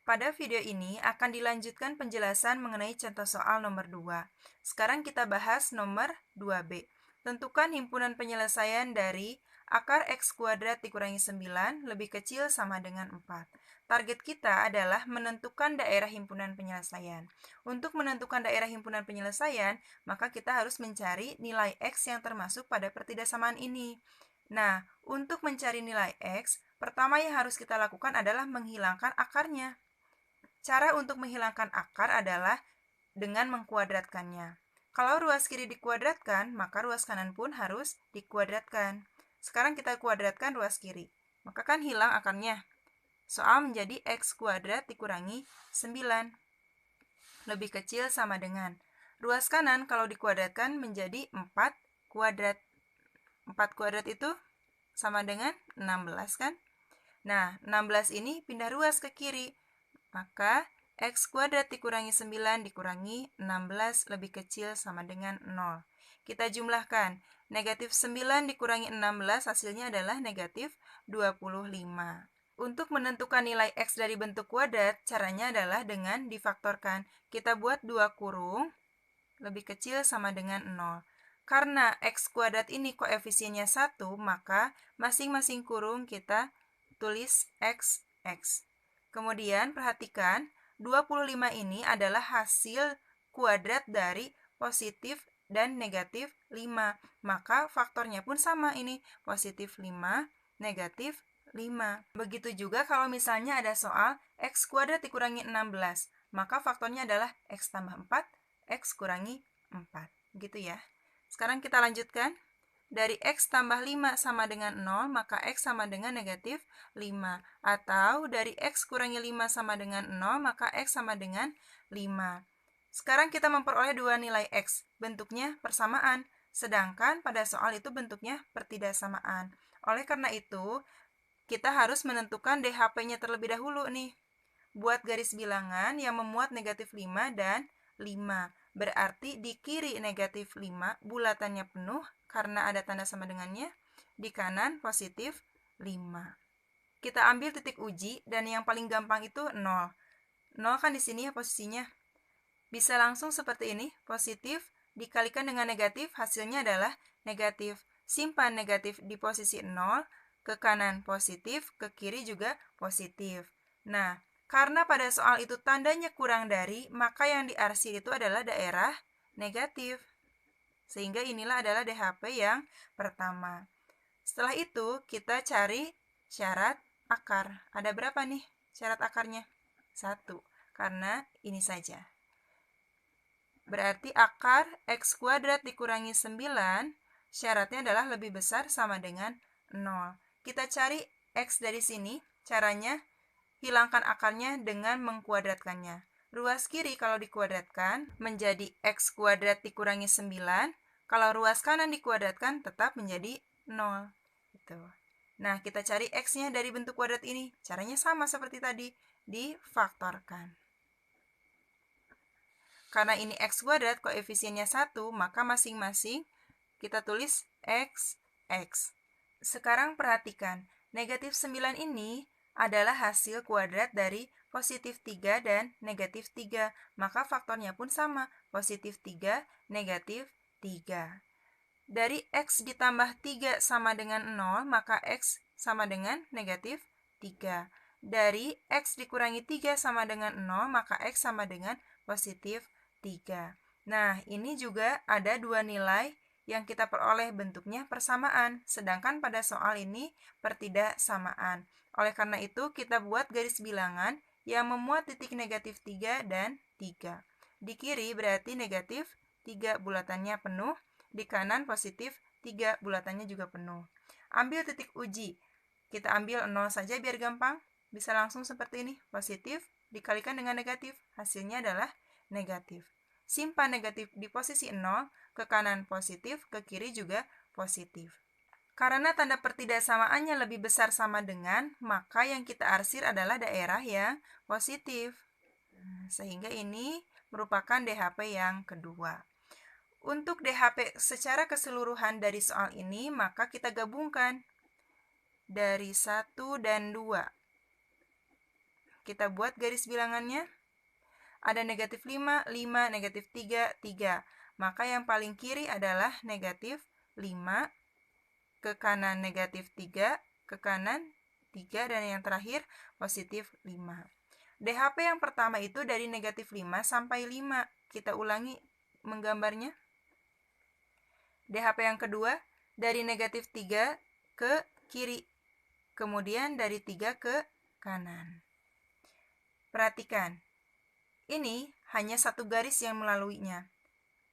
Pada video ini akan dilanjutkan penjelasan mengenai contoh soal nomor 2. Sekarang kita bahas nomor 2B. Tentukan himpunan penyelesaian dari akar X kuadrat dikurangi 9 lebih kecil sama dengan 4. Target kita adalah menentukan daerah himpunan penyelesaian. Untuk menentukan daerah himpunan penyelesaian, maka kita harus mencari nilai X yang termasuk pada pertidaksamaan ini. Nah, untuk mencari nilai X, pertama yang harus kita lakukan adalah menghilangkan akarnya. Cara untuk menghilangkan akar adalah dengan mengkuadratkannya. Kalau ruas kiri dikuadratkan, maka ruas kanan pun harus dikuadratkan. Sekarang kita kuadratkan ruas kiri. Maka kan hilang akarnya. Soal menjadi X kuadrat dikurangi 9. Lebih kecil sama dengan. Ruas kanan kalau dikuadratkan menjadi 4 kuadrat. 4 kuadrat itu sama dengan 16 kan? Nah, 16 ini pindah ruas ke kiri. Maka X kuadrat dikurangi 9 dikurangi 16 lebih kecil sama dengan 0. Kita jumlahkan. Negatif 9 dikurangi 16 hasilnya adalah negatif 25. Untuk menentukan nilai X dari bentuk kuadrat, caranya adalah dengan difaktorkan. Kita buat 2 kurung lebih kecil sama dengan 0. Karena X kuadrat ini koefisiennya 1, maka masing-masing kurung kita tulis X. Kemudian perhatikan, 25 ini adalah hasil kuadrat dari positif dan negatif 5. Maka faktornya pun sama ini, positif 5, negatif 5. Begitu juga kalau misalnya ada soal X kuadrat dikurangi 16, maka faktornya adalah X tambah 4, X kurangi 4. Gitu ya. Sekarang kita lanjutkan. Dari X tambah 5 sama dengan 0, maka X sama dengan negatif 5. Atau dari X kurangi 5 sama dengan 0, maka X sama dengan 5. Sekarang kita memperoleh dua nilai X. Bentuknya persamaan. Sedangkan pada soal itu bentuknya pertidaksamaan. Oleh karena itu, kita harus menentukan DHP-nya terlebih dahulu nih. Buat garis bilangan yang memuat negatif 5 dan 5. Berarti di kiri negatif 5, bulatannya penuh karena ada tanda sama dengannya. Di kanan positif 5. Kita ambil titik uji dan yang paling gampang itu 0. 0 kan di sini ya posisinya. Bisa langsung seperti ini, positif dikalikan dengan negatif, hasilnya adalah negatif. Simpan negatif di posisi 0, ke kanan positif, ke kiri juga positif. Nah, karena pada soal itu tandanya kurang dari, maka yang diarsir itu adalah daerah negatif. Sehingga inilah adalah DHP yang pertama. Setelah itu, kita cari syarat akar. Ada berapa nih syarat akarnya? 1, karena ini saja. Berarti akar X kuadrat dikurangi 9, syaratnya adalah lebih besar sama dengan 0. Kita cari X dari sini, caranya hilangkan akarnya dengan mengkuadratkannya. Ruas kiri kalau dikuadratkan menjadi X kuadrat dikurangi 9. Kalau ruas kanan dikuadratkan tetap menjadi 0. Gitu. Nah, kita cari X-nya dari bentuk kuadrat ini. Caranya sama seperti tadi, difaktorkan. Karena ini X kuadrat koefisiennya 1, maka masing-masing kita tulis X. Sekarang perhatikan, negatif 9 ini adalah hasil kuadrat dari positif 3 dan negatif 3. Maka faktornya pun sama, positif 3, negatif 3. Dari X ditambah 3 sama dengan 0, maka X sama dengan negatif 3. Dari X dikurangi 3 sama dengan 0, maka X sama dengan positif 3. Nah, ini juga ada dua nilai yang kita peroleh bentuknya persamaan, sedangkan pada soal ini pertidaksamaan. Oleh karena itu, kita buat garis bilangan yang memuat titik negatif 3 dan 3. Di kiri berarti negatif 3 bulatannya penuh, di kanan positif 3 bulatannya juga penuh. Ambil titik uji. Kita ambil 0 saja biar gampang. Bisa langsung seperti ini, positif dikalikan dengan negatif, hasilnya adalah negatif. Simpan negatif di posisi 0, ke kanan positif, ke kiri juga positif. Karena tanda pertidaksamaannya lebih besar sama dengan, maka yang kita arsir adalah daerah yang positif. Sehingga ini merupakan DHP yang kedua. Untuk DHP secara keseluruhan dari soal ini, maka kita gabungkan dari 1 dan 2. Kita buat garis bilangannya. Ada negatif 5, 5, negatif 3, 3. Maka yang paling kiri adalah negatif 5, ke kanan negatif 3, ke kanan 3, dan yang terakhir positif 5. DHP yang pertama itu dari negatif 5 sampai 5. Kita ulangi menggambarnya. DHP yang kedua dari negatif 3 ke kiri, kemudian dari 3 ke kanan. Perhatikan, ini hanya satu garis yang melaluinya.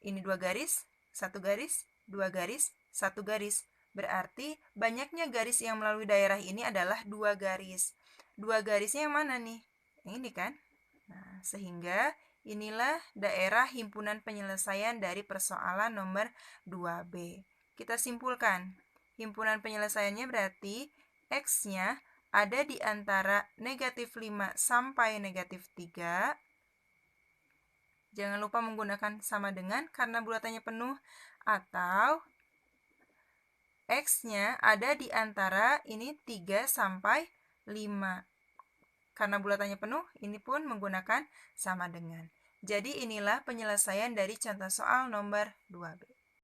Ini 2 garis, 1 garis, 2 garis, 1 garis. Berarti banyaknya garis yang melalui daerah ini adalah 2 garis. 2 garisnya yang mana nih? Yang ini kan? Nah, sehingga inilah daerah himpunan penyelesaian dari persoalan nomor 2B. Kita simpulkan. Himpunan penyelesaiannya berarti X-nya ada di antara negatif 5 sampai negatif 3. Jangan lupa menggunakan sama dengan karena bulatannya penuh, atau X-nya ada di antara ini 3 sampai 5. Karena bulatannya penuh, ini pun menggunakan sama dengan. Jadi inilah penyelesaian dari contoh soal nomor 2B.